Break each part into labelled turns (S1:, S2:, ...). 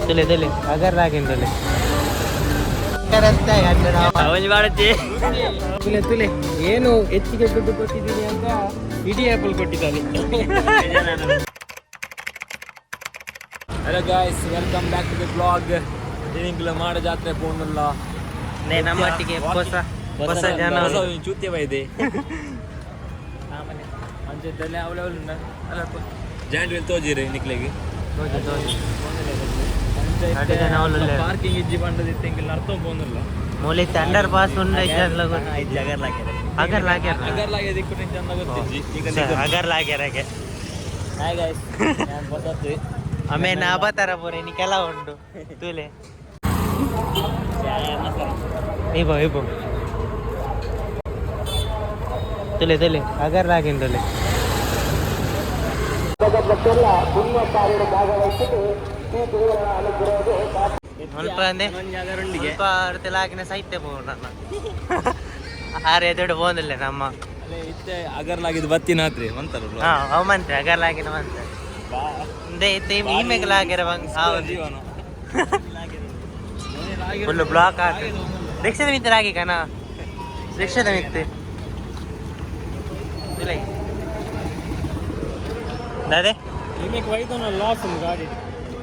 S1: ತುಲೆ ಅಗರ್ ರಾಗಿಂದಲೆ ತುಲೆ ಏನು ಹೆಚ್ಚಿಗೆ ದುಡ್ಡು ಕೊಟ್ಟಿದ್ದೀನಿ ಅಂತ ಇಡೀ ಆಪಲ್ ಕೊಟ್ಟಿದ್ದಾನೆ.
S2: Hello guys, welcome back to the blog. ಏನಿಂಗಿಲ್ಲ ಮಾಡ ಜಾತ್ರೆ ಪೋನಲ್ಲ
S1: ನಮ್ಮೊಟ್ಟಿಗೆ ಹೊಸ ಜನ
S2: ಚೂತ್ಯವ ಇದೆ ಅಂಚೆದ್ದಲ್ಲೇ ಅವಳವಳು ಅಲ್ಲ ಜಾಂಡ್ವೆಲ್ ತೋಜಿರಿ ನಿಕ್ಲೆಗೆ ಪಾರ್ಕಿಂಗ್ ಇಜ್ಜಿ ಬಂಡದಿತ್ತೆಂಗಿಲ್ಲ ಅರ್ಥ ಪೋನಲ್ಲ
S1: ಮೂಲೆ ಅಂಡರ್ ಪಾಸ್ ಉಂಡ
S2: ಅಗರ್ಲಾಗೆ ದಿಕ್ಕು ಚಂದ ಗೊತ್ತಿಜ್ಜಿ ಈಗ
S1: ಅಗರ್ಲಾಗ್ಯಾರಾಗೆ
S2: ಹಾಯ್ ಗಾಯ್ಸ್ ನಾನು ಬಸತ್ತು
S1: ಆಮೇ ನಾ ಬತ್ತಾರ ಬೋರೆ ನೀ ಕೆಲ ಉಂಡು ತುಲೆ ಇಬೋ ತುಲೆ ಅಗರ್ಲಾಗಿಂದಲೆ ಸ್ವಲ್ಪ ಸಾಹಿತ್ಯ ಪೋಣ ಆರೆ ದೊಡ್ಡ ಬೋಂದಿಲ್ಲ ನಮ್ಮ
S2: ಅಗರ್ಲಾಗಿದ್ದು ಬತ್ತಿನ ಹತ್ರಿ ಮಂತಲ್ಲ
S1: ಅವ ಮಂತ್ರಿ ಅಗರ್ಲಾಗಿನ ಮಂತ್ರಿ ಈಮೆಗ್ಲಾಗ್ಯಾರ ಫುಲ್ ಬ್ಲಾಕ್ ಆಗಿ ರಿಕ್ಷಾದ ಮಿತ್ರ ಆಗಿ ಕಣ ರಿಕ್ಷಾದ ಮಿತ್ತು ದಾದೆ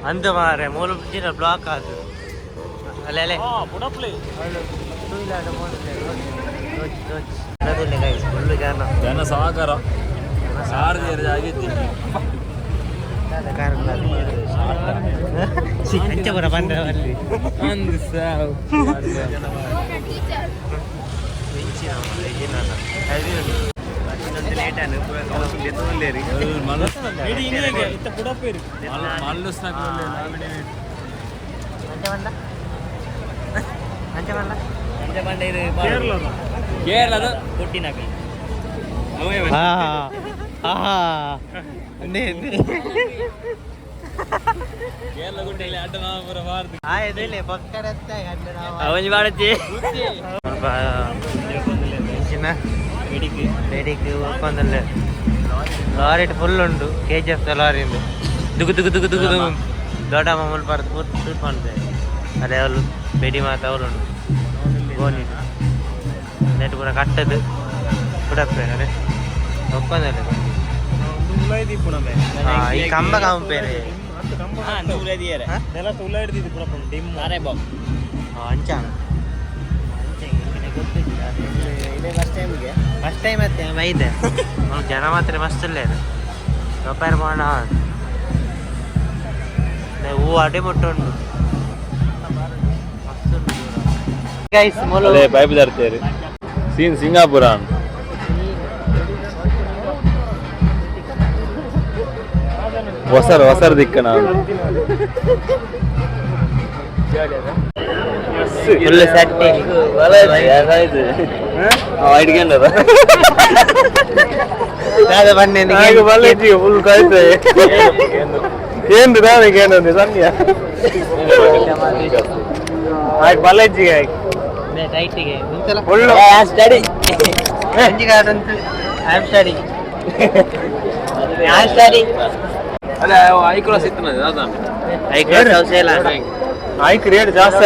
S1: ಅಂದು ಮಾರೆ ಮೂಲ ಬ್ಲಾಕ್ ಆದ ಅಲ್ಲೇ ಫುಲ್
S2: ಜನ ಸಾಗರ ಆಗಿದ್ದಿ
S1: ಪುರ ಬಂದಲ್ಲಿ
S2: ಒಂದು ಸಾವು ಕೇರಳದ ಕೊಟ್ಟಿನ ಕೇರಳ ಗುಡ್ಡೆಯಲ್ಲಿ ಅಡ್ಡ ನಾಮಪುರ ಬಾರ್ದು ಅವನಿ ಬಾಡಚ್ಚಿ
S1: ಬೇಡಿಕೆ ಒಪ್ಪಂದಲ್ಲೇ ಲಾರಿ ಫುಲ್ ಉಂಟು KGF ಲಾರಿಯಿಂದ ದುಗು ದೊಡ್ಡ ಮಾಮೂಲು ಬರ್ದು ಶೂಟ್ ಮಾಡ್ತೇವೆ ಅದೇ ಅವಳು ಬೇಡಿ ಮಾತು ಅವಳು ಗೋನಿ ನೆಟ್ ಪೂರ ಕಟ್ಟದು ಬಿಡಪ್ಪೇನೆ ಒಪ್ಪಂದಲ್ಲೇ ಈ ಕಂಬ ಕಂಪೇನೆ ಫಸ್ಟ್ ಟೈಮ್ ಮತ್ತೆ ಐದೆ ಜನ ಮಾತ್ರ ಮಸ್ತ್ ಇಲ್ಲ ವ್ಯಾಪಾರ ಮಾಡ ಹೂ ಅಡೆ ಮುಟ್ಟು ಉಂಟು
S2: ಪೈಪ್ ತರ್ತೇರಿ ಸೀನ್ ಸಿಂಗಾಪುರ ಹೊಸರ ದಿಕ್ಕ ನಾನು
S1: ಫುಲ್ ಸಟ್ಟಿ
S2: ಫುಲ್ ಕಾಯ್ತೆ ಏನು ನನಗೇನು ಸನ್ಯ ಆಯ್ತು ಬಲಜ್ಜಿಗೆ ಆಯ್ತು
S1: ರೈಟಿಗೆ
S2: ಸ್ಟಡಿ ಅದೇ ಐಕ್ರೋ ಸಿಗ್ತದೆ ಐಕ್ ರೇಟ್ ಜಾಸ್ತಿ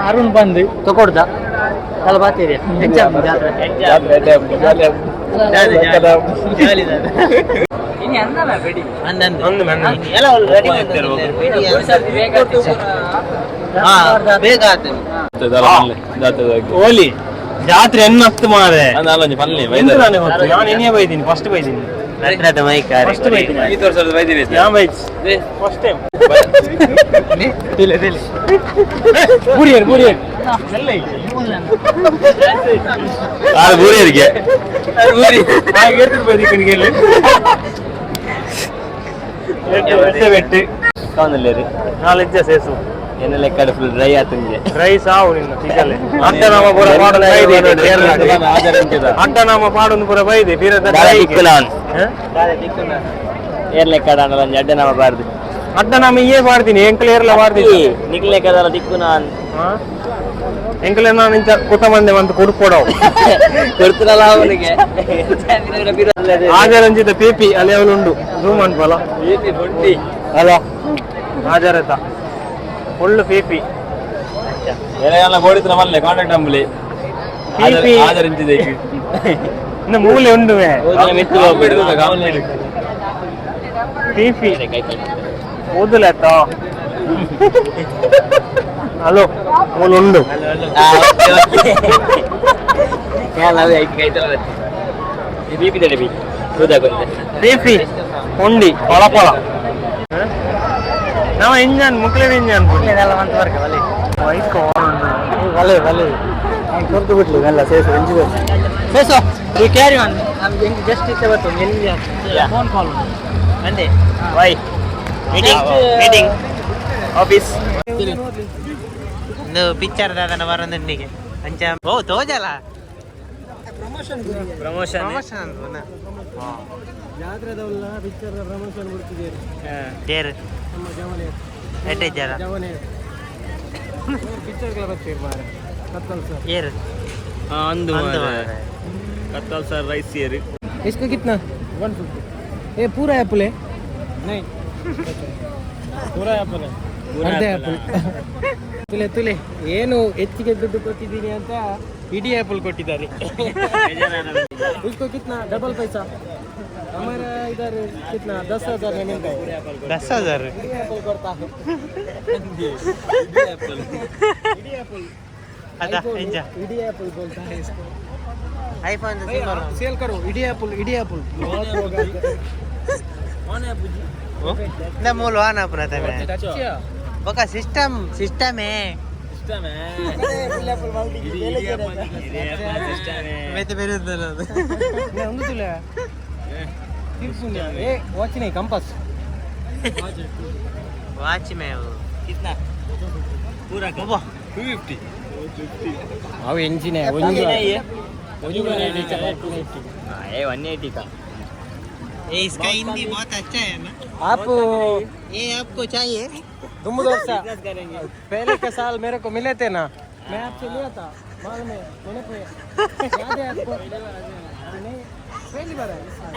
S1: ಅರುಣ್ ಬಂದು ತಗೊಡ್ದ ಅಲ್ಲ ಬಾತೀರಿ
S2: ಓಲಿ ಜಾತ್ರೆ ಎನ್ನತ್ತು ಮಾರೆ ನಾನು ಏನೇ ಬೈದೀನಿ ಫಸ್ಟ್ ಬೈದೀನಿ ಸೇಸು ಎನ್ನ ಲೆಕ್ಕ ಫುಲ್ ಡ್ರೈ ಆತಂಗೆ ಡ್ರೈ ಸಾವು ನಿನ್ನ ಸಿಗಲೆ ಅಡ್ಡನಾಮ ಪೂರ ಮಾಡನ ಬೈದೆ ಅಡ್ಡನಾಮ ಪಾಡೊಂದು ಪೂರ ಬೈದೆ ಬೀರದ ಡ್ರೈ ಕಿಲಾನ್ ಏರ್ ಲೆಕ್ಕ ಅಡ್ಡನಾಮ ಬಾರ್ದು ಅಡ್ಡ ನಮ್ಮ ಇಯೇ ಮಾಡ್ತೀನಿ ಎಂಕ್ಲೇರ್ಲ ಮಾಡ್ತೀನಿ
S3: ನಿಕ್ಲೆ ಕದರ ದಿಕ್ಕು ನಾನು
S2: ಎಂಕ್ಲೆ ನಾನು ಇಂಚ ಕುಟುಂಬಂದೆ ಒಂದು ಕುಡ್ಕೊಡವು
S3: ಕೊಡ್ತಿರಲ್ಲ ಅವನಿಗೆ
S2: ಹಾಜರಂಜಿತ ಪಿಪಿ ಅಲ್ಲಿ ಅವನುಂಡು ಝೂಮ್ ಅನ್ಪಲ್ಲ ಅಲ್ಲ ಹಾಜರತ ಫುಲ್ ಪಿಪಿ
S3: ಎಲ್ಲ ಗೋಡಿತ್ರ ಮಲ್ಲೆ ಕಾಂಟ್ಯಾಕ್ಟ್ ನಂಬಲಿ
S2: ಪಿಪಿ
S3: ಹಾಜರಿಂಚಿದೆ
S2: ಇನ್ನು ಮೂಲೆ ಉಂಡು ಪಿಪಿ ಓದಲೆತ್ತ ಹಲೋ ಮೂಲು ಉಂಡು ಪಿಪಿ ಉಂಡಿ ಪೊಳ ಪೊಳ ನಾವು ಇಂಜನ್ ಮುಕ್ಲೇನ ಇಂಜನ್
S1: ಭಲೆ ಭಲೆ ಕೊರ್ದು ಬಿಡ್ಲಿ ಎಲ್ಲ ಸೇಸು ಎಂಜಿದ ಸೇಸು ಈ ಕ್ಯಾರಿ ಒನ್ ನಮ್ಗೆ ಜಸ್ಟ್ ಇತ್ತೆ ಬತ್ತು ಎಲ್ಲಿ ಫೋನ್ ಕಾಲ್ ಅಂದೆ
S2: ವೈ
S1: ಮೀಟಿಂಗ್
S2: ಆಫೀಸ್
S1: ಒಂದು ಪಿಕ್ಚರ್ ದಾದನ ಬರಂದಿಗೆ ಅಂಚ ಓ ತೋಜಲ
S3: ಪ್ರಮೋಷನ್
S1: ಪ್ರಮೋಷನ್ ಅಂತ
S4: ಯಾತ್ರೆದವಲ್ಲ ಪಿಕ್ಚರ್ ಪ್ರಮೋಷನ್ ಬಿಡ್ತಿದ್ದೀರಿ
S1: ತೇರು
S4: ನಮ್ಮ ಜವನೆ
S1: ಎಟ್ಟೆ ಜನ
S4: ಜವನೆ ಪಿಕ್ಚರ್ಗಳ ಬರ್ತೀರಿ ಮಾರ ಕತ್ತಲ್ ಸರ್
S1: ಏರು
S3: ಅಂದು
S1: ಅಂದು
S3: कत्तल सर राइस सीयर
S4: इसका कितना 150 ये पूरा एप्पल है नहीं पूरा एप्पल है ಅರ್ಧ ಆ್ಯಪಲ್ ತುಲೆ ತುಲೆ ಏನು ಹೆಚ್ಚಿಗೆ ದುಡ್ಡು ಕೊಟ್ಟಿದ್ದೀನಿ ಅಂತ ಇಡೀ ಆ್ಯಪಲ್ ಕೊಟ್ಟಿದ್ದಾರೆ इसको कितना डबल पैसा हमारा इधर कितना 10,000 में मिलता है
S1: 10,000
S4: इडली एप्पल करता है इडली एप्पल
S1: ಅದ ಎಂಜ
S4: इडी एप्पल बोलता है इसको
S1: ಐಫೋನ್ ಸಿಂಬಲ್
S4: सेल करो इडी एप्पल बहुत होगा
S1: ನ ಮೂಲ ಆನ ಪ್ರಥಮೆ
S4: अच्छा
S1: ఒక సిస్టమే ಮೆತ್ತೆ ಬೆರೆಯುತ್ತಲ್ಲ ಅದು
S4: मैं उंगली तुले फिर सुन ए वॉच नहीं कंपास
S1: ವಾಚ್ ಮೇ
S3: कितना पूरा
S1: ಒಬ್ಬ
S3: 250
S4: अब इंजन है वो
S3: नहीं है ये 180 का
S1: ये इसका हिंदी बहुत अच्छा है ना
S4: आप
S1: ये आपको चाहिए
S4: तुम दोस्त पहले के साल मेरे को मिले थे ना मैं आपसे लिया था माल में मैंने पे याद है आपको नहीं पहली बार है इस साल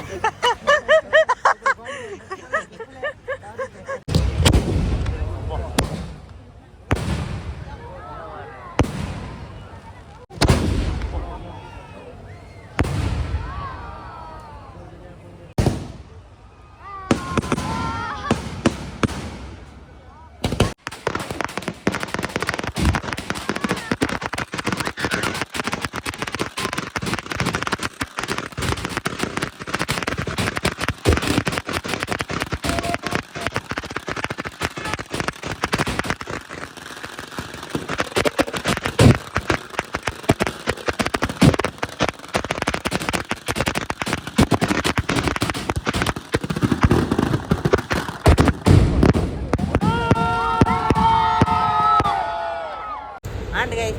S1: ಆಂಡ್ ಗೈಸ್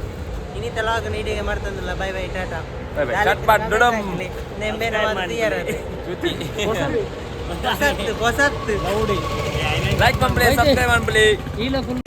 S1: ಇನ್ನಿತ ಲಾಗ್ ನೀಡಿಗೆ ಮಾಡ್ತಂದಿಲ್ಲ ಬೈ ಬೈ ಟಾಟಾ
S3: Bye bye. Cut part, dudum.
S1: ನೆಂಬೆನ ಮಾಡ್ತೀಯಾರ ಹೊಸತ್ತು
S3: like company subscribe and play
S4: ಇಲ್ಲ ಫುಲ್